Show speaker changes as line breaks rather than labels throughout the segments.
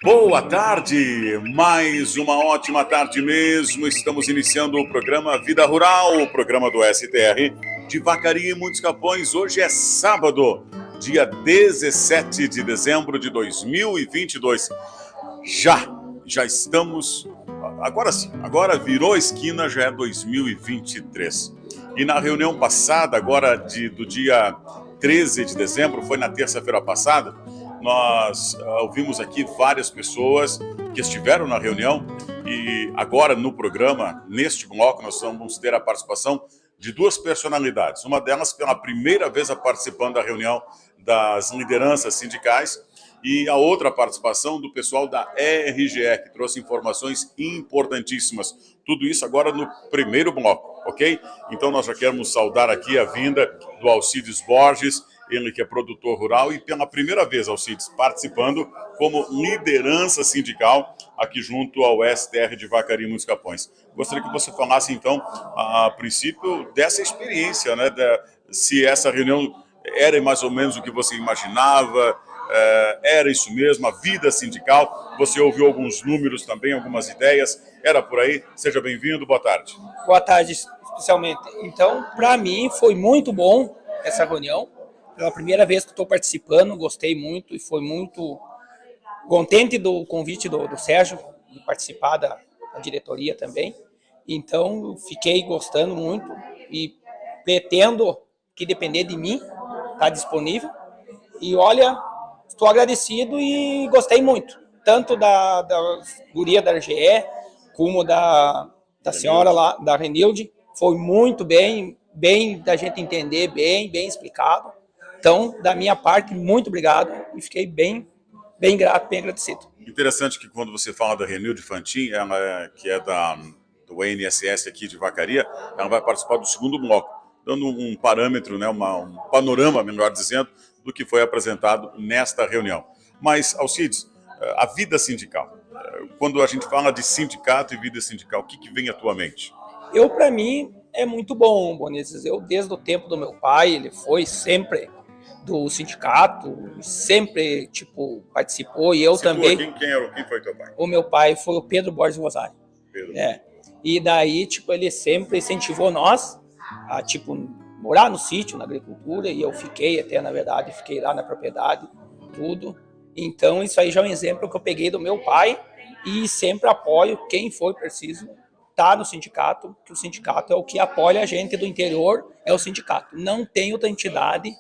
Boa tarde, mais uma ótima tarde mesmo. Estamos iniciando o programa Vida Rural, o programa do STR de Vacaria e Muitos Capões. Hoje é sábado, dia 17 de dezembro de 2022. Já estamos, agora sim, agora virou a esquina, já é 2023. E na reunião passada, agora do dia 13 de dezembro, foi na terça-feira passada, nós ouvimos aqui várias pessoas que estiveram na reunião e agora no programa, neste bloco, nós vamos ter a participação de duas personalidades. Uma delas pela primeira vez participando da reunião das lideranças sindicais e a outra participação do pessoal da RGE, que trouxe informações importantíssimas. Tudo isso agora no primeiro bloco, ok? Então nós já queremos saudar aqui a vinda do Alcides Borges, ele que é produtor rural e pela primeira vez, Alcides, participando como liderança sindical aqui junto ao STR de Vacaria e Muitos Capões. Gostaria que você falasse então, a princípio, dessa experiência, né? Se essa reunião era mais ou menos o que você imaginava, era isso mesmo, a vida sindical, você ouviu alguns números também, algumas ideias, era por aí? Seja bem-vindo, boa tarde.
Boa tarde, especialmente. Então, para mim, foi muito bom essa reunião. Pela primeira vez que estou participando, gostei muito e foi muito contente do convite do Sérgio de participar da diretoria também. Então, fiquei gostando muito e pretendo que depender de mim, está disponível. E olha, estou agradecido e gostei muito, tanto da guria da RGE, como da senhora lá, da Renilde. Foi muito bem da gente entender, bem explicado. Então, da minha parte, muito obrigado e fiquei bem grato, bem agradecido.
Interessante que quando você fala da Renilde Fantin, ela que é do INSS aqui de Vacaria, ela vai participar do segundo bloco, dando um parâmetro, né, um panorama, melhor dizendo, do que foi apresentado nesta reunião. Mas, Alcides, a vida sindical, quando a gente fala de sindicato e vida sindical, o que vem à tua mente?
Para mim, é muito bom, Bonizes. Eu, desde o tempo do meu pai, ele foi sempre do sindicato, sempre, participou, e eu também.
Quem foi teu pai?
O meu pai foi o Pedro Borges Rosário.
Pedro.
E daí, ele sempre incentivou nós a, morar no sítio, na agricultura, e eu fiquei lá na propriedade, tudo. Então, isso aí já é um exemplo que eu peguei do meu pai e sempre apoio quem for preciso tá no sindicato, que o sindicato é o que apoia a gente do interior, é o sindicato. Não tem outra entidade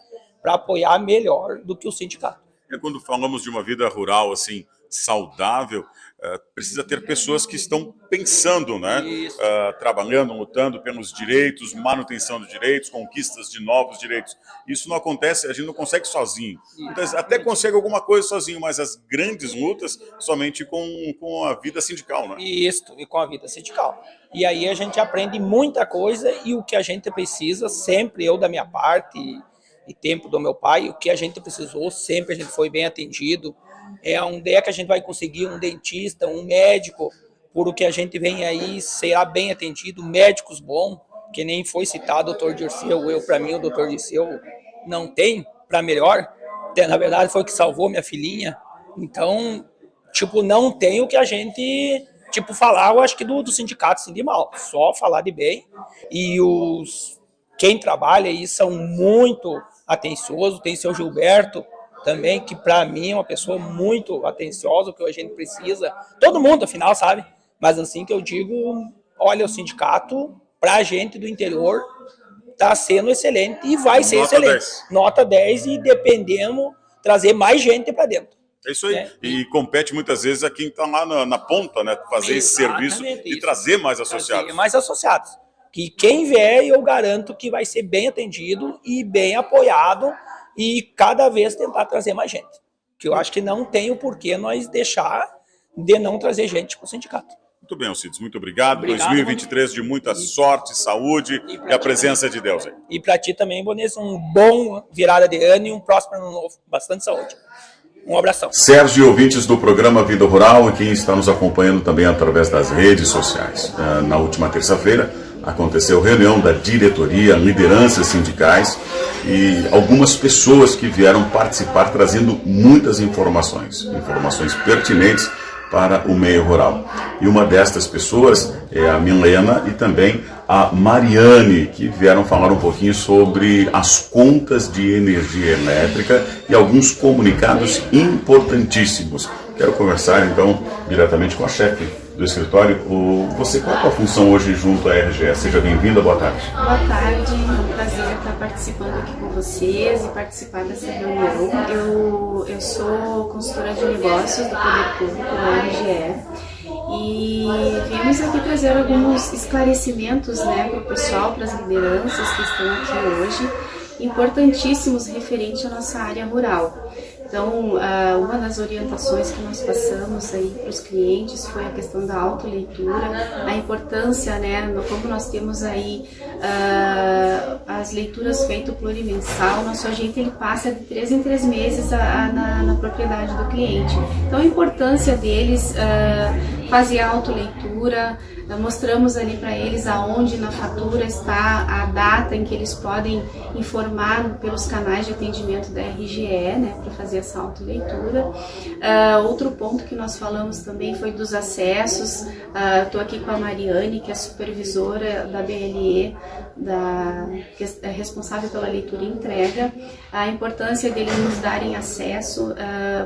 para apoiar melhor do que o sindicato.
Quando falamos de uma vida rural assim saudável, precisa ter pessoas que estão pensando, né? Trabalhando, lutando pelos direitos, manutenção de direitos, conquistas de novos direitos. Isso não acontece, a gente não consegue sozinho. Então, até consegue alguma coisa sozinho, mas as grandes lutas somente com a vida sindical, né?
Isso, e com a vida sindical. E aí a gente aprende muita coisa e o que a gente precisa, sempre eu da minha parte e tempo do meu pai, o que a gente precisou, sempre a gente foi bem atendido. Onde é que a gente vai conseguir um dentista, um médico, por o que a gente vem aí, será bem atendido, médicos bons, que nem foi citado o doutor Dirceu, para mim o doutor Dirceu não tem para melhor, na verdade foi o que salvou minha filhinha, então, não tem o que a gente, falar, eu acho que do sindicato assim, de mal, só falar de bem, e quem trabalha aí são muito atenciosos, tem seu Gilberto, também, que para mim é uma pessoa muito atenciosa, o que a gente precisa, todo mundo afinal, sabe? Mas assim que eu digo, olha, o sindicato, para a gente do interior, está sendo excelente e vai ser excelente. 10. Nota 10 e dependendo, trazer mais gente para dentro.
É isso aí. E compete muitas vezes a quem está lá na ponta, né? Fazer esse serviço e trazer mais associados.
Trazer mais associados. Que quem vier, eu garanto que vai ser bem atendido e bem apoiado, e cada vez tentar trazer mais gente. Que eu acho que não tem o porquê nós deixar de não trazer gente para o sindicato.
Muito bem, Alcides, muito obrigado. 2023 de muita sorte, saúde e a presença de Deus aí.
E para ti também, Bonês, um bom virada de ano e um próximo ano novo. Bastante saúde. Um abração.
Sérgio e ouvintes do programa Vida Rural e quem está nos acompanhando também através das redes sociais. Na última terça-feira, aconteceu reunião da diretoria, lideranças sindicais e algumas pessoas que vieram participar trazendo muitas informações pertinentes para o meio rural. E uma destas pessoas é a Milena e também a Mariane, que vieram falar um pouquinho sobre as contas de energia elétrica e alguns comunicados importantíssimos. Quero conversar então diretamente com a chefe do escritório. Você, qual é a função hoje junto à RGE? Seja bem-vinda, boa tarde.
Boa tarde, é um prazer estar participando aqui com vocês e participar dessa reunião. Eu sou consultora de negócios do Poder Público da RGE e viemos aqui trazer alguns esclarecimentos, né, para o pessoal, para as lideranças que estão aqui hoje, importantíssimos referente à nossa área rural. Então, uma das orientações que nós passamos aí para os clientes foi a questão da autoleitura, a importância, né, como nós temos aí as leituras feitas plurimensal, nosso agente ele passa de 3 em 3 meses na propriedade do cliente. Então, a importância deles fazer a autoleitura, mostramos ali para eles aonde na fatura está a data em que eles podem informar pelos canais de atendimento da RGE, né, para fazer essa autoleitura. Outro ponto que nós falamos também foi dos acessos. Estou aqui com a Mariane, que é supervisora da BLE, que é responsável pela leitura e entrega, a importância deles nos darem acesso,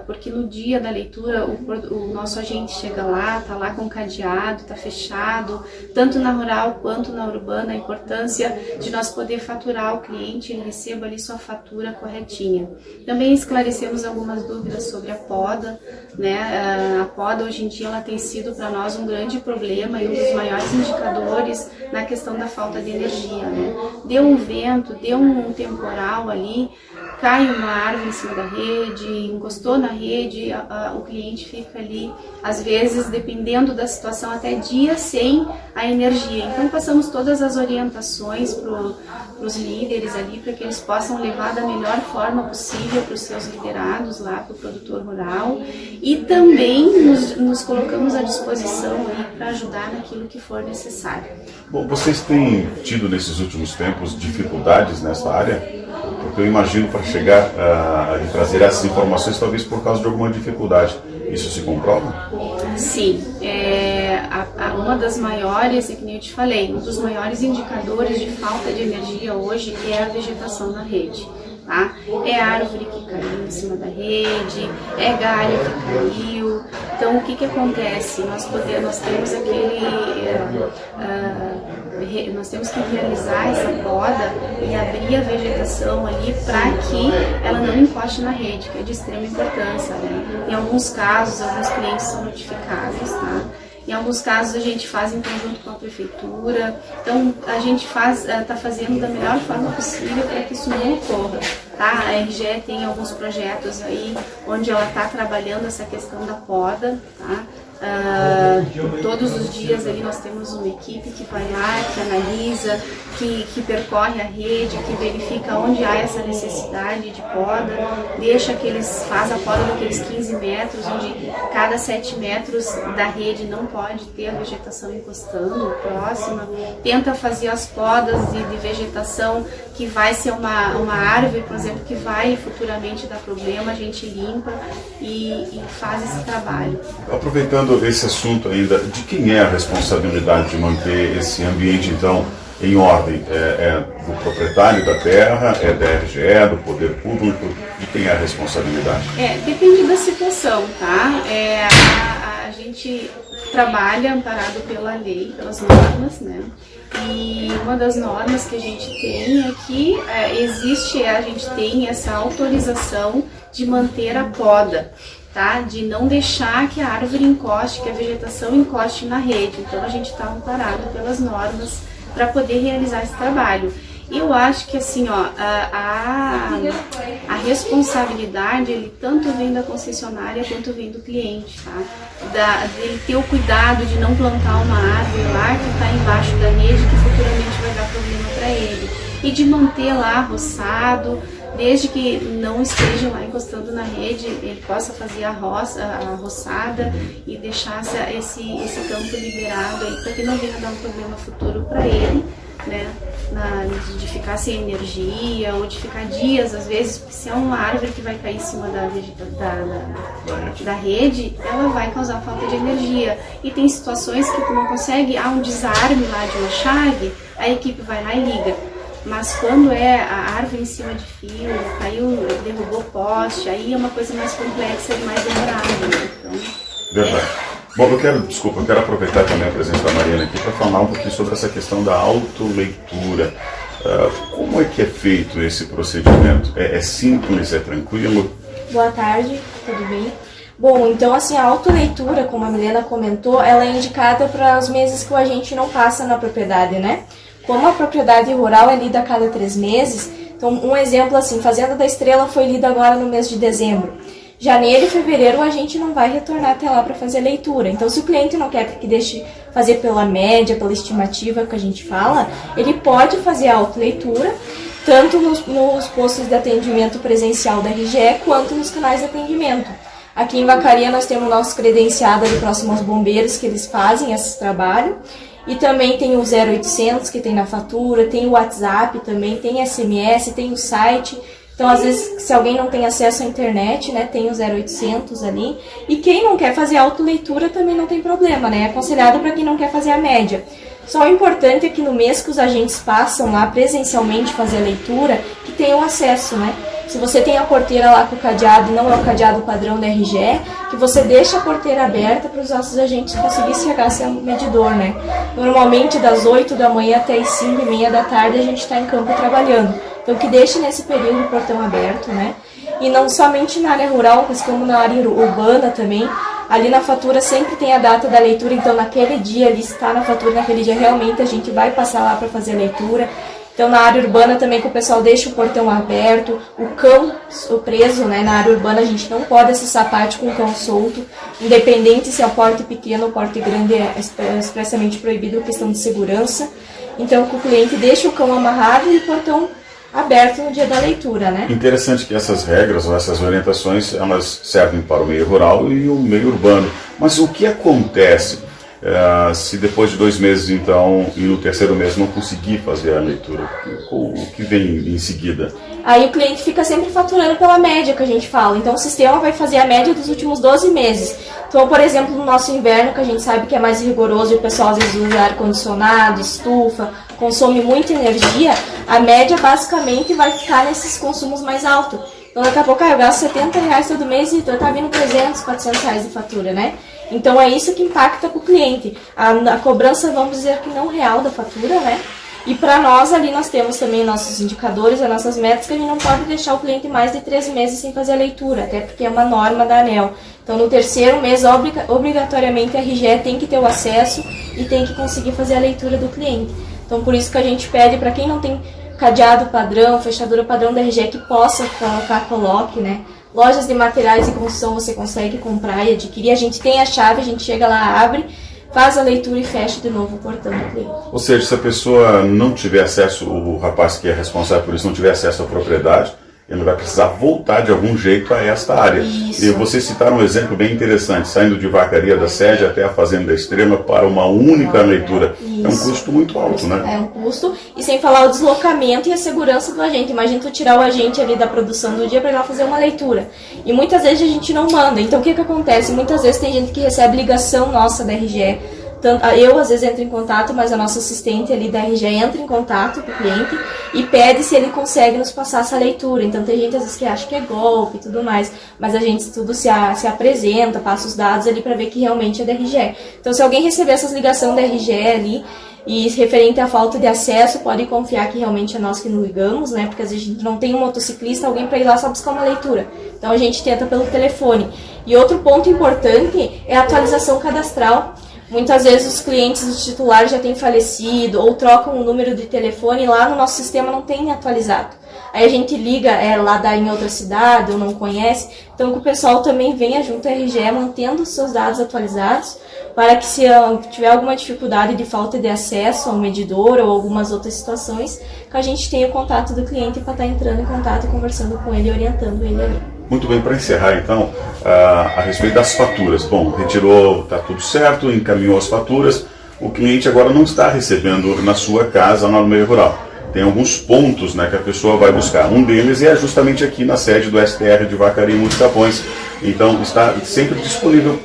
porque no dia da leitura o nosso agente chega lá, está lá com cadeado, está fechado, tanto na rural quanto na urbana, a importância de nós poder faturar o cliente, ele receba ali sua fatura corretinha. Também esclarecemos algumas dúvidas sobre a poda, né? A poda hoje em dia ela tem sido para nós um grande problema e um dos maiores indicadores na questão da falta de energia, né? Deu um vento, deu um temporal ali, cai uma árvore em cima da rede, encostou na rede, o cliente fica ali, às vezes, dependendo da situação, até dias sem a energia. Então, passamos todas as orientações para os líderes ali, para que eles possam levar da melhor forma possível para os seus liderados lá, para o produtor rural, e também nos colocamos à disposição aí para ajudar naquilo que for necessário.
Bom, vocês têm tido nesses últimos tempos dificuldades nessa área? Porque eu imagino para chegar a trazer essas informações, talvez por causa de alguma dificuldade. Isso se comprova?
Sim, uma das maiores, e que nem eu te falei, um dos maiores indicadores de falta de energia hoje é a vegetação na rede. Tá? É árvore que caiu em cima da rede, é galho que caiu. Então, o que acontece? Nós temos nós temos que realizar essa poda e abrir a vegetação ali para que ela não encoste na rede, que é de extrema importância, né? Em alguns casos, alguns clientes são notificados, tá? Em alguns casos a gente faz em conjunto com a prefeitura, então a gente está fazendo da melhor forma possível para que isso não ocorra. Tá? A RGE tem alguns projetos aí onde ela está trabalhando essa questão da poda, tá? Todos os dias ali nós temos uma equipe que vai lá, que analisa, que percorre a rede, que verifica onde há essa necessidade de poda, faz a poda daqueles 15 metros, onde cada 7 metros da rede não pode ter a vegetação encostando próxima, tenta fazer as podas de vegetação que vai ser uma árvore, por exemplo, que vai futuramente dar problema, a gente limpa e faz esse trabalho.
Aproveitando esse assunto ainda, de quem é a responsabilidade de manter esse ambiente, então, em ordem? É do proprietário da terra, é da RGE, do poder público? De quem é a responsabilidade?
Depende da situação, tá? A gente trabalha amparado pela lei, pelas normas, né? E uma das normas que a gente tem é que a gente tem essa autorização de manter a poda, tá? De não deixar que a árvore encoste, que a vegetação encoste na rede. Então a gente está amparado pelas normas para poder realizar esse trabalho. E eu acho que assim, ó, a responsabilidade, ele tanto vem da concessionária quanto vem do cliente, tá? Dele ter o cuidado de não plantar uma árvore lá que está embaixo da rede, que futuramente vai dar problema para ele. E de manter lá roçado, desde que não esteja lá encostando na rede, ele possa fazer a roçada e deixar esse campo liberado aí para que não venha dar um problema futuro para ele, né? De ficar sem energia ou de ficar dias, às vezes, porque se é uma árvore que vai cair em cima da rede, ela vai causar falta de energia. E tem situações que tu não consegue, há um desarme lá de uma chave, a equipe vai lá e liga. Mas quando é a árvore em cima de fio, caiu, derrubou poste, aí é uma coisa mais complexa e mais demorada, né? Então,
verdade. Bom, eu quero aproveitar também a presença da Mariana aqui para falar um pouquinho sobre essa questão da autoleitura. Como é que é feito esse procedimento? É simples, é tranquilo?
Boa tarde, tudo bem? Bom, então assim, a autoleitura, como a Milena comentou, ela é indicada para os meses que o agente não passa na propriedade, né? Como a propriedade rural é lida a cada 3 meses, então um exemplo assim, Fazenda da Estrela foi lida agora no mês de dezembro. Janeiro e fevereiro a gente não vai retornar até lá para fazer a leitura. Então, se o cliente não quer que deixe fazer pela média, pela estimativa que a gente fala, ele pode fazer a autoleitura, tanto nos postos de atendimento presencial da RGE, quanto nos canais de atendimento. Aqui em Vacaria nós temos o nosso credenciado ali próximo aos bombeiros, que eles fazem esse trabalho. E também tem o 0800 que tem na fatura, tem o WhatsApp também, tem SMS, tem o site. Então, às vezes, se alguém não tem acesso à internet, né, tem o 0800 ali. E quem não quer fazer autoleitura também não tem problema, né? É aconselhado para quem não quer fazer a média. Só o importante é que no mês que os agentes passam lá presencialmente fazer a leitura, que tenham acesso, né? Se você tem a porteira lá com o cadeado, não é o cadeado padrão da RGE, que você deixa a porteira aberta para os nossos agentes conseguirem chegar a ser um medidor, né? Normalmente, das 8 da manhã até as 5h30 da tarde, a gente está em campo trabalhando. Então, que deixe nesse período o portão aberto, né? E não somente na área rural, mas como na área urbana também. Ali na fatura sempre tem a data da leitura, então naquele dia, ali está na fatura, naquele dia realmente a gente vai passar lá para fazer a leitura. Então na área urbana também que o pessoal deixa o portão aberto, o cão preso, né? Na área urbana a gente não pode acessar a parte com o cão solto, independente se é o porte pequeno ou porte grande, é expressamente proibido, questão de segurança. Então que o cliente deixa o cão amarrado e o portão aberto no dia da leitura, né?
Interessante que essas regras ou essas orientações, elas servem para o meio rural e o meio urbano. Mas o que acontece se depois de 2 meses, então, e no 3º mês não conseguir fazer a leitura? O que vem em seguida?
Aí o cliente fica sempre faturando pela média que a gente fala. Então o sistema vai fazer a média dos últimos 12 meses. Então, por exemplo, no nosso inverno, que a gente sabe que é mais rigoroso e o pessoal às vezes usa ar-condicionado, estufa, consome muita energia, a média basicamente vai ficar nesses consumos mais altos. Então daqui a pouco eu gasto R$70 todo mês e tá vindo R$300, R$400 de fatura, né? Então é isso que impacta para o cliente. A cobrança, vamos dizer que não real da fatura, né? E para nós ali nós temos também nossos indicadores, as nossas metas, que a gente não pode deixar o cliente mais de 3 meses sem fazer a leitura, até porque é uma norma da ANEEL. Então no 3º mês, obrigatoriamente a RGE tem que ter o acesso e tem que conseguir fazer a leitura do cliente. Então por isso que a gente pede para quem não tem cadeado padrão, fechadura padrão da RGE que possa colocar, coloque, né? Lojas de materiais de construção você consegue comprar e adquirir. A gente tem a chave, a gente chega lá, abre, faz a leitura e fecha de novo o portão do cliente.
Ou seja, se a pessoa não tiver acesso, o rapaz que é responsável por isso não tiver acesso à propriedade, ele vai precisar voltar de algum jeito a esta área.
Isso.
E vocês citaram um exemplo bem interessante, saindo de Vacaria da Sede até a Fazenda da Estrela para uma única leitura.
Isso.
É um custo muito alto, né?
É um custo, e sem falar o deslocamento e a segurança do agente. Imagina tu tirar o agente ali da produção do dia para ir lá fazer uma leitura. E muitas vezes a gente não manda. Então o que acontece? Muitas vezes tem gente que recebe ligação nossa da RGE. Eu às vezes entro em contato, mas a nossa assistente ali da RGE entra em contato com o cliente e pede se ele consegue nos passar essa leitura. Então tem gente às vezes que acha que é golpe e tudo mais, mas a gente tudo se apresenta, passa os dados ali para ver que realmente é da RGE. Então se alguém receber essas ligações da RGE ali e referente à falta de acesso, pode confiar que realmente é nós que nos ligamos, né? Porque às vezes a gente não tem um motociclista, alguém para ir lá só buscar uma leitura. Então a gente tenta pelo telefone. E outro ponto importante é a atualização cadastral. Muitas vezes os clientes, os titulares já têm falecido ou trocam o número de telefone e lá no nosso sistema não tem atualizado. Aí a gente liga, lá dá em outra cidade ou não conhece, então que o pessoal também venha junto à RGE mantendo os seus dados atualizados, para que se tiver alguma dificuldade de falta de acesso ao medidor ou algumas outras situações, que a gente tenha o contato do cliente para estar entrando em contato e conversando com ele e orientando ele ali.
Muito bem, para encerrar então, a respeito das faturas. Bom, retirou, está tudo certo, encaminhou as faturas, o cliente agora não está recebendo na sua casa, no meio rural. Tem alguns pontos, né, que a pessoa vai buscar. Um deles é justamente aqui na sede do STR de Vacaria e Muitos Capões. Então está sempre disponível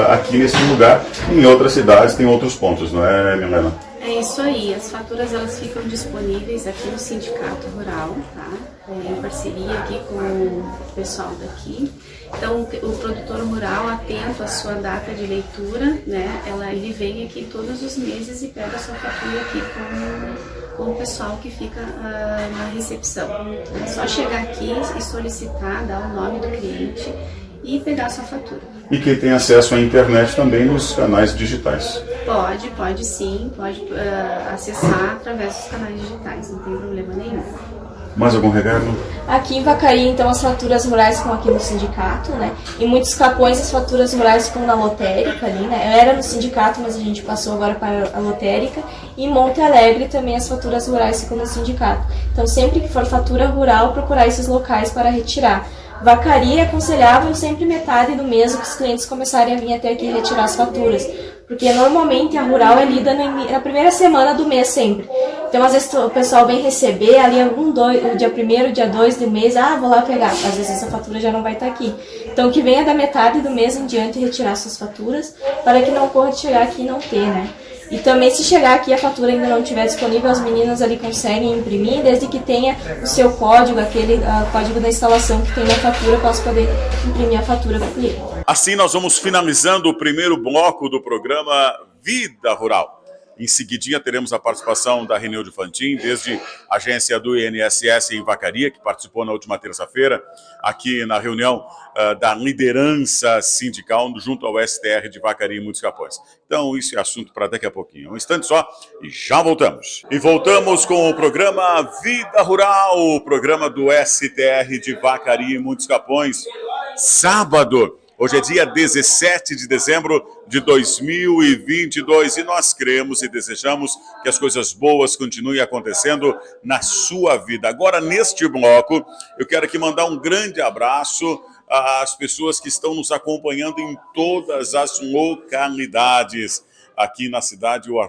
aqui nesse lugar. Em outras cidades tem outros pontos, não é, Milena?
É isso aí, as faturas elas ficam disponíveis aqui no Sindicato Rural, tá? Em parceria aqui com o pessoal daqui. Então o produtor rural, atento à sua data de leitura, né? Ele vem aqui todos os meses e pega a sua fatura aqui com o pessoal que fica na recepção. É só chegar aqui e solicitar, dar o nome do cliente e pegar a sua fatura.
E quem tem acesso à internet também nos canais digitais?
Pode sim, pode acessar através dos canais digitais, não tem problema nenhum.
Mais algum recado?
Aqui em Vacaria, então, as faturas rurais ficam aqui no sindicato, né? Em Muitos Capões, as faturas rurais ficam na lotérica ali, né? Eu era no sindicato, mas a gente passou agora para a lotérica. E em Monte Alegre também as faturas rurais ficam no sindicato. Então, sempre que for fatura rural, procurar esses locais para retirar. Vacaria é aconselhável sempre metade do mês que os clientes começarem a vir até aqui retirar as faturas, porque normalmente a rural é lida na primeira semana do mês sempre. Então às vezes o pessoal vem receber ali o dia 1º, dia 2 do mês, vou lá pegar, às vezes essa fatura já não vai estar aqui. Então que venha da metade do mês em diante retirar suas faturas, para que não ocorra de chegar aqui e não ter, né? E também, se chegar aqui e a fatura ainda não estiver disponível, as meninas ali conseguem imprimir, desde que tenha o seu código, aquele código da instalação que tem na fatura, posso poder imprimir a fatura para o cliente.
Assim nós vamos finalizando o primeiro bloco do programa Vida Rural. Em seguidinha teremos a participação da Renilde Fantin, desde a agência do INSS em Vacaria, que participou na última terça-feira, aqui na reunião da liderança sindical junto ao STR de Vacaria e Muitos Capões. Então isso é assunto para daqui a pouquinho. Um instante só e já voltamos. E voltamos com o programa Vida Rural, o programa do STR de Vacaria e Muitos Capões. Sábado. Hoje é dia 17 de dezembro de 2022 e nós cremos e desejamos que as coisas boas continuem acontecendo na sua vida. Agora, neste bloco, eu quero aqui mandar um grande abraço às pessoas que estão nos acompanhando em todas as localidades. Aqui na cidade, o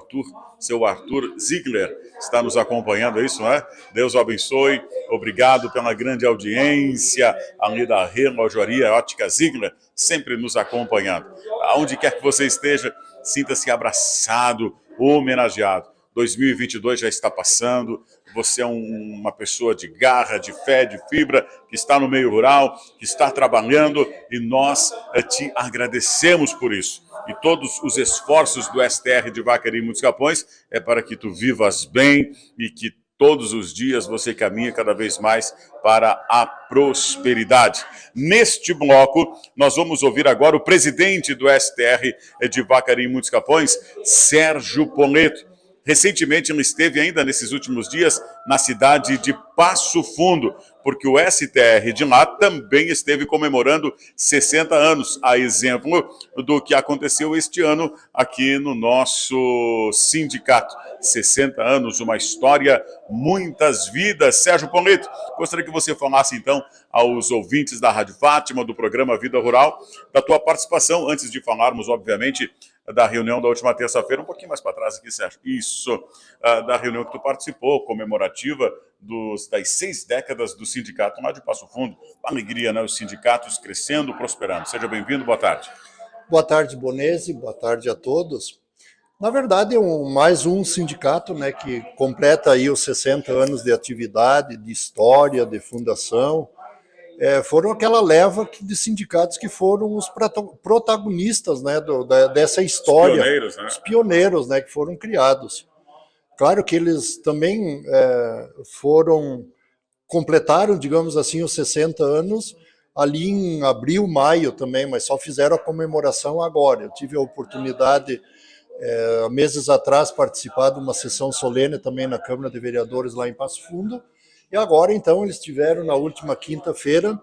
seu Arthur Ziegler está nos acompanhando, é isso, não é? Deus o abençoe, obrigado pela grande audiência, ali da Relojoaria Ótica Ziegler, sempre nos acompanhando. Aonde quer que você esteja, sinta-se abraçado, homenageado. 2022 já está passando, você é uma pessoa de garra, de fé, de fibra, que está no meio rural, que está trabalhando e nós te agradecemos por isso. E todos os esforços do STR de Vacaria e Muitos Capões é para que tu vivas bem e que todos os dias você caminha cada vez mais para a prosperidade. Neste bloco, nós vamos ouvir agora o presidente do STR de Vacaria e Muitos Capões, Sérgio Poleto. Recentemente, ele esteve ainda nesses últimos dias na cidade de Passo Fundo, porque o STR de lá também esteve comemorando 60 anos, a exemplo do que aconteceu este ano aqui no nosso sindicato. 60 anos, uma história, muitas vidas. Sérgio Poleto, gostaria que você falasse então aos ouvintes da Rádio Fátima, do programa Vida Rural, da tua participação, antes de falarmos, obviamente, da reunião da última terça-feira, um pouquinho mais para trás aqui, Sérgio. Isso, da reunião que tu participou, comemorativa das 6 décadas do sindicato lá de Passo Fundo. Alegria, né? Os sindicatos crescendo, prosperando. Seja bem-vindo, boa tarde.
Boa tarde, Bonese, boa tarde a todos. Na verdade, é mais um sindicato, né, que completa aí os 60 anos de atividade, de história, de fundação. Foram aquela leva de sindicatos que foram os protagonistas, né, dessa história. Os pioneiros, né? Os pioneiros, né, que foram criados. Claro que eles também completaram, digamos assim, os 60 anos ali em abril, maio também, mas só fizeram a comemoração agora. Eu tive a oportunidade, meses atrás, participar de uma sessão solene também na Câmara de Vereadores lá em Passo Fundo, E agora, então, eles tiveram, na última quinta-feira,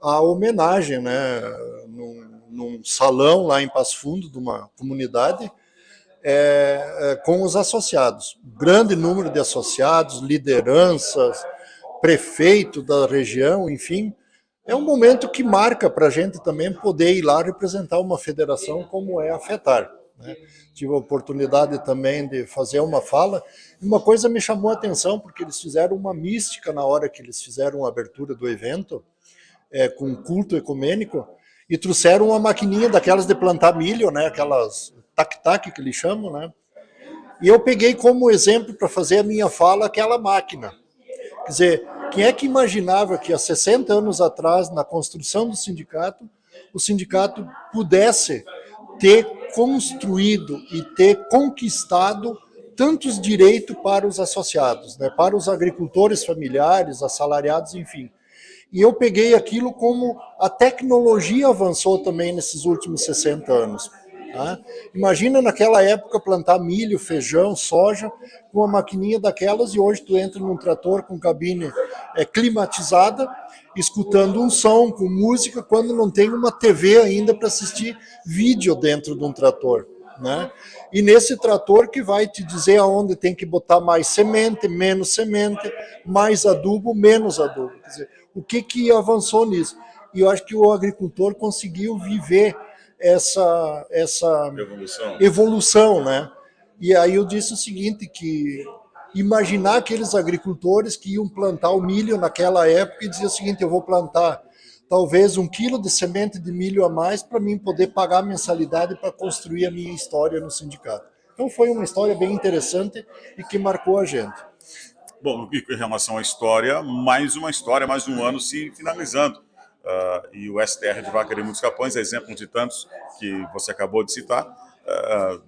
a homenagem, né, num salão lá em Passo Fundo, de uma comunidade, com os associados. Grande número de associados, lideranças, prefeito da região, enfim. É um momento que marca para a gente também poder ir lá representar uma federação como é a FETAR, né? Tive a oportunidade também de fazer uma fala. Uma coisa me chamou a atenção, porque eles fizeram uma mística na hora que eles fizeram a abertura do evento, com culto ecumênico, e trouxeram uma maquininha daquelas de plantar milho, né? Aquelas tac-tac que eles chamam, né? E eu peguei como exemplo para fazer a minha fala aquela máquina. Quer dizer, quem é que imaginava que há 60 anos atrás, na construção do sindicato, o sindicato pudesse ter construído e ter conquistado tantos direitos para os associados, né, para os agricultores familiares, assalariados, enfim. E eu peguei aquilo como a tecnologia avançou também nesses últimos 60 anos. Tá? Imagina naquela época plantar milho, feijão, soja com uma maquininha daquelas, e hoje tu entra num trator com cabine climatizada, escutando um som com música, quando não tem uma TV ainda para assistir vídeo dentro de um trator, né? E nesse trator que vai te dizer aonde tem que botar mais semente, menos semente, mais adubo, menos adubo. Quer dizer, o que avançou nisso? E eu acho que o agricultor conseguiu viver essa evolução, né? E aí eu disse o seguinte, que imaginar aqueles agricultores que iam plantar o milho naquela época e dizer o seguinte: eu vou plantar talvez 1 quilo de semente de milho a mais para mim poder pagar a mensalidade para construir a minha história no sindicato. Então foi uma história bem interessante e que marcou a gente.
Bom, em relação à história, mais um ano se finalizando. E o STR de Vacaria e Muitos Capões, exemplo de tantos que você acabou de citar,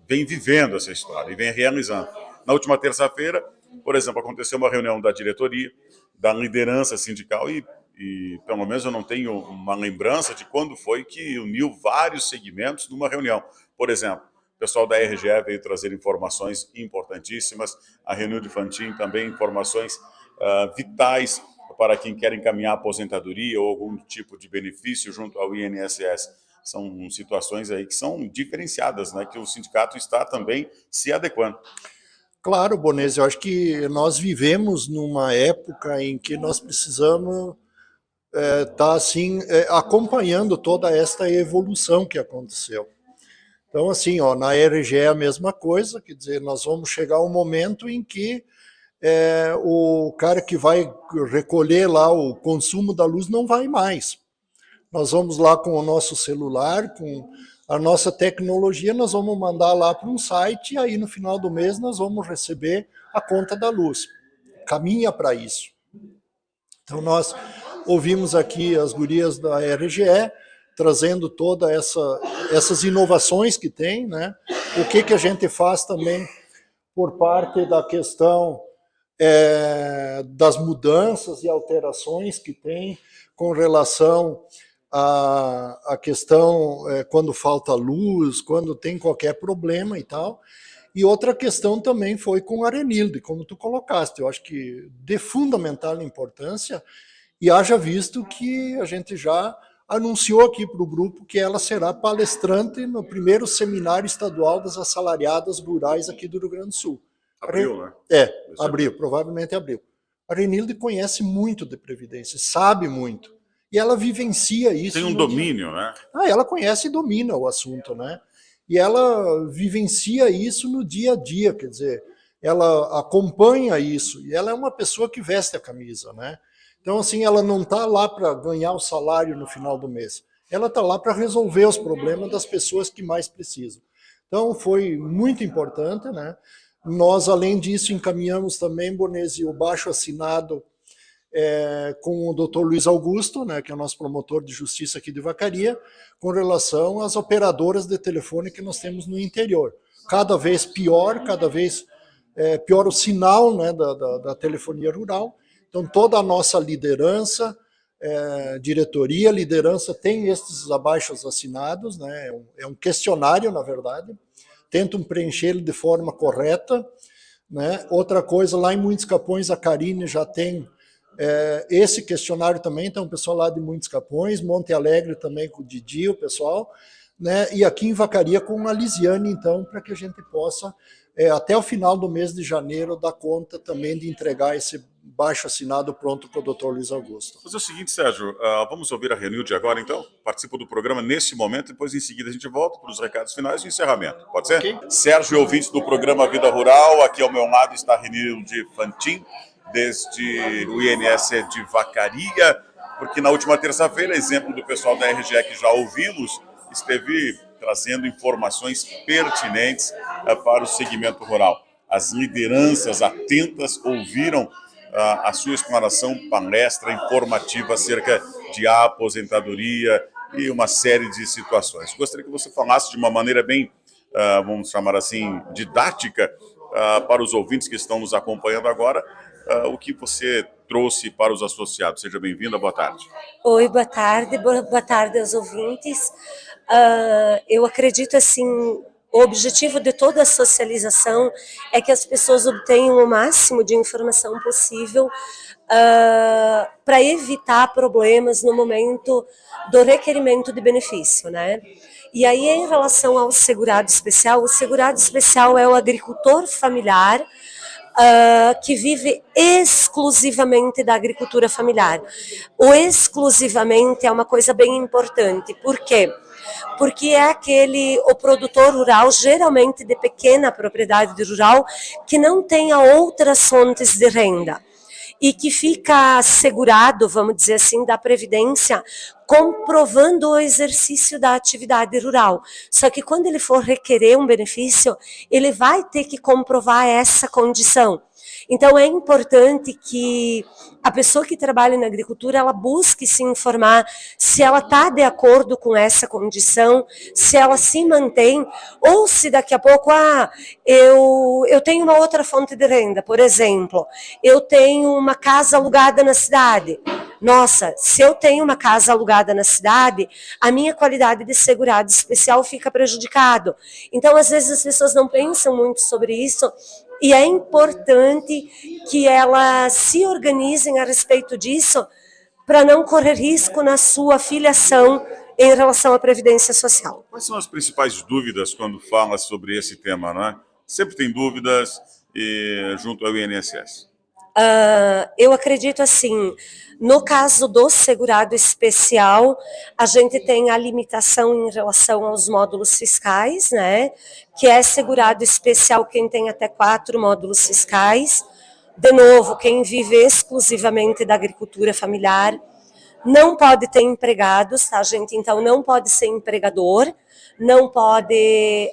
vem vivendo essa história e vem realizando. Na última terça-feira, por exemplo, aconteceu uma reunião da diretoria, da liderança sindical, e pelo menos eu não tenho uma lembrança de quando foi que uniu vários segmentos numa reunião. Por exemplo, o pessoal da RGE veio trazer informações importantíssimas, a reunião de Fantin também, informações vitais para quem quer encaminhar aposentadoria ou algum tipo de benefício junto ao INSS. São situações aí que são diferenciadas, né, que o sindicato está também se adequando.
Claro, Bonese, eu acho que nós vivemos numa época em que nós precisamos estar assim, acompanhando toda esta evolução que aconteceu. Então, assim, na RGE é a mesma coisa, quer dizer, nós vamos chegar a um momento em que o cara que vai recolher lá o consumo da luz não vai mais. Nós vamos lá com o nosso celular, com a nossa tecnologia, nós vamos mandar lá para um site, e aí no final do mês nós vamos receber a conta da luz. Caminha para isso. Então nós ouvimos aqui as gurias da RGE trazendo todas essas inovações que tem, né? O que a gente faz também por parte da questão das mudanças e alterações que tem com relação à questão quando falta luz, quando tem qualquer problema e tal. E outra questão também foi com a Arenilde, como tu colocaste. Eu acho que de fundamental importância, e haja visto que a gente já anunciou aqui para o grupo que ela será palestrante no primeiro seminário estadual das assalariadas rurais aqui do Rio Grande do Sul.
Abril, né?
Abril, provavelmente abril. A Arenilde conhece muito de Previdência, sabe muito. E ela vivencia isso.
Tem um domínio, né?
Ela conhece e domina o assunto, né? E ela vivencia isso no dia a dia, quer dizer, ela acompanha isso. E ela é uma pessoa que veste a camisa, né? Então, assim, ela não está lá para ganhar o salário no final do mês. Ela está lá para resolver os problemas das pessoas que mais precisam. Então, foi muito importante, né? Nós, além disso, encaminhamos também, Bonese, o baixo-assinado com o doutor Luiz Augusto, né, que é o nosso promotor de justiça aqui de Vacaria, com relação às operadoras de telefone que nós temos no interior. Cada vez pior pior o sinal, né, da telefonia rural. Então, toda a nossa liderança, diretoria, liderança, tem estes abaixos assinados, né, é um questionário, na verdade, tentam preencher ele de forma correta, né. Outra coisa, lá em Muitos Capões, a Karine já tem Esse questionário também, então o pessoal lá de Muitos Capões, Monte Alegre também com o Didi, o pessoal, né? E aqui em Vacaria com a Lisiane, então, para que a gente possa, até o final do mês de janeiro, dar conta também de entregar esse baixo assinado pronto para o Dr. Luiz Augusto.
Vou fazer o seguinte, Sérgio, vamos ouvir a Renilde agora, então? Participa do programa nesse momento, depois em seguida a gente volta para os recados finais e o encerramento. Pode ser? Okay. Sérgio, ouvinte do programa Vida Rural, aqui ao meu lado está a Renilde Fantin, desde o INS de Vacaria, porque na última terça-feira, exemplo do pessoal da RGE que já ouvimos, esteve trazendo informações pertinentes para o segmento rural. As lideranças atentas ouviram a sua explanação, palestra informativa acerca de aposentadoria e uma série de situações. Gostaria que você falasse de uma maneira bem, vamos chamar assim, didática, para os ouvintes que estão nos acompanhando agora, o que você trouxe para os associados. Seja bem-vinda, boa tarde.
Oi, boa tarde aos ouvintes. Eu acredito assim, o objetivo de toda a socialização é que as pessoas obtenham o máximo de informação possível para evitar problemas no momento do requerimento de benefício, né? E aí, em relação ao segurado especial, o segurado especial é o agricultor familiar que vive exclusivamente da agricultura familiar. O exclusivamente é uma coisa bem importante. Por quê? Porque é o produtor rural, geralmente de pequena propriedade rural, que não tenha outras fontes de renda e que fica assegurado, vamos dizer assim, da Previdência, comprovando o exercício da atividade rural. Só que quando ele for requerer um benefício, ele vai ter que comprovar essa condição. Então é importante que a pessoa que trabalha na agricultura, ela busque se informar se ela está de acordo com essa condição, se ela se mantém, ou se daqui a pouco, eu tenho uma outra fonte de renda, por exemplo, eu tenho uma casa alugada na cidade. Nossa, se eu tenho uma casa alugada na cidade, a minha qualidade de segurado especial fica prejudicado. Então, às vezes, as pessoas não pensam muito sobre isso, e é importante que elas se organizem a respeito disso para não correr risco na sua filiação em relação à Previdência Social.
Quais são as principais dúvidas quando fala sobre esse tema, não é? Sempre tem dúvidas junto ao INSS.
Eu acredito assim, no caso do segurado especial, a gente tem a limitação em relação aos módulos fiscais, né? Que é segurado especial quem tem até 4 módulos fiscais. De novo, quem vive exclusivamente da agricultura familiar. Não pode ter empregados, tá, gente? Então, não pode ser empregador, não pode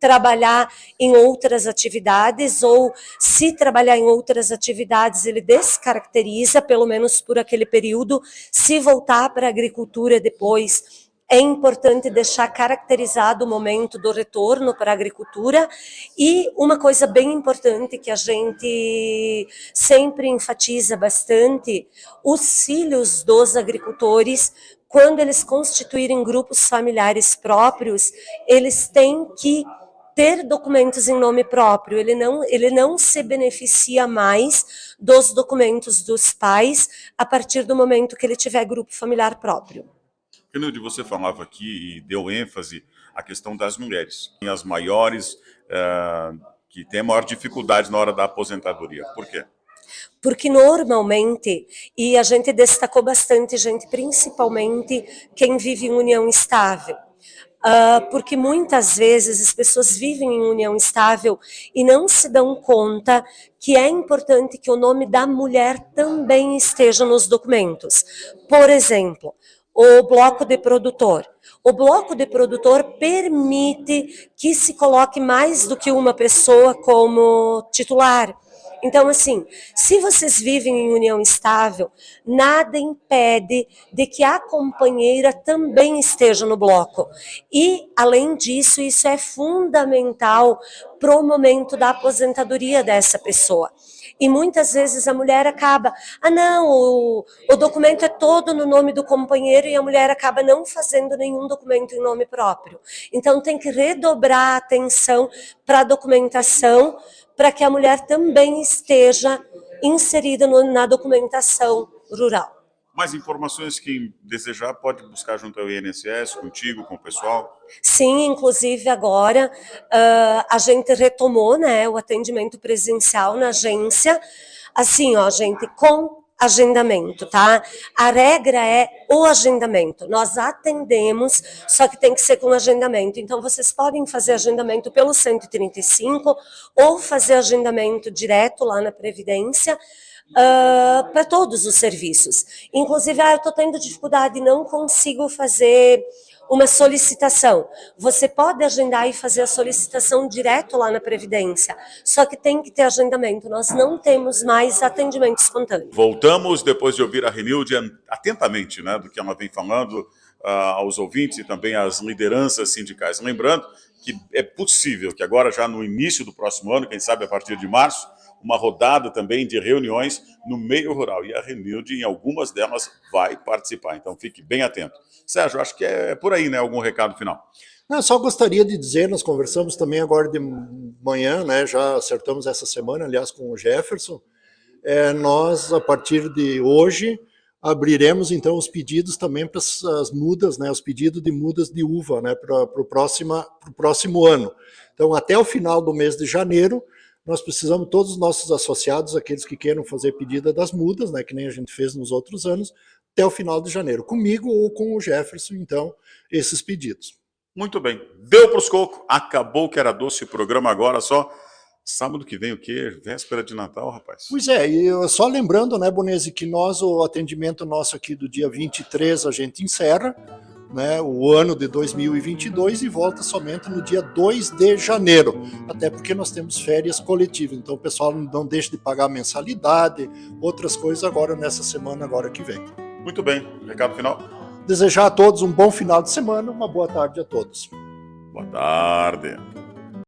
trabalhar em outras atividades, ou se trabalhar em outras atividades, ele descaracteriza, pelo menos por aquele período. Se voltar para a agricultura depois, é importante deixar caracterizado o momento do retorno para a agricultura. E uma coisa bem importante que a gente sempre enfatiza bastante, os filhos dos agricultores, quando eles constituírem grupos familiares próprios, eles têm que ter documentos em nome próprio. Ele não se beneficia mais dos documentos dos pais a partir do momento que ele tiver grupo familiar próprio.
Renilde, você falava aqui e deu ênfase à questão das mulheres, as maiores, que têm a maior dificuldade na hora da aposentadoria. Por quê?
Porque normalmente, e a gente destacou bastante, gente, principalmente quem vive em união estável, porque muitas vezes as pessoas vivem em união estável e não se dão conta que é importante que o nome da mulher também esteja nos documentos. Por exemplo, o bloco de produtor. O bloco de produtor permite que se coloque mais do que uma pessoa como titular. Então, assim, se vocês vivem em união estável, nada impede de que a companheira também esteja no bloco. E, além disso, isso é fundamental para o momento da aposentadoria dessa pessoa. E muitas vezes a mulher acaba, o documento é todo no nome do companheiro, e a mulher acaba não fazendo nenhum documento em nome próprio. Então tem que redobrar a atenção para a documentação, para que a mulher também esteja inserida na documentação rural.
Mais informações, quem desejar pode buscar junto ao INSS, contigo, com o pessoal?
Sim, inclusive agora a gente retomou, né, o atendimento presencial na agência, assim, ó, gente, com agendamento, tá? A regra é o agendamento. Nós atendemos, só que tem que ser com agendamento. Então, vocês podem fazer agendamento pelo 135 ou fazer agendamento direto lá na Previdência, para todos os serviços. Inclusive, eu estou tendo dificuldade, não consigo fazer uma solicitação. Você pode agendar e fazer a solicitação direto lá na Previdência, só que tem que ter agendamento. Nós não temos mais atendimento espontâneo.
Voltamos depois de ouvir a Renilde atentamente, né, do que ela vem falando aos ouvintes e também às lideranças sindicais. Lembrando que é possível que agora, já no início do próximo ano, quem sabe a partir de março, uma rodada também de reuniões no meio rural. E a Renilde, em algumas delas, vai participar. Então, fique bem atento. Sérgio, acho que é por aí, né? Algum recado final?
Eu só gostaria de dizer, nós conversamos também agora de manhã, né? Já acertamos essa semana, aliás, com o Jefferson. Nós, a partir de hoje, abriremos, então, os pedidos também para as mudas, né? Os pedidos de mudas de uva, né? Para o próximo ano. Então, até o final do mês de janeiro, nós precisamos, todos os nossos associados, aqueles que queiram fazer pedida das mudas, né, que nem a gente fez nos outros anos, até o final de janeiro. Comigo ou com o Jefferson, então, esses pedidos.
Muito bem. Deu para os cocos. Acabou que era doce o programa agora, só sábado que vem o quê? Véspera de Natal, rapaz.
Pois é, e só lembrando, né, Bonese, que o atendimento nosso aqui do dia 23 a gente encerra, né, o ano de 2022 e volta somente no dia 2 de janeiro, até porque nós temos férias coletivas, então o pessoal não deixa de pagar mensalidade, outras coisas agora nessa semana agora que vem.
Muito bem, recado final?
Desejar a todos um bom final de semana, uma boa tarde a todos.
Boa tarde.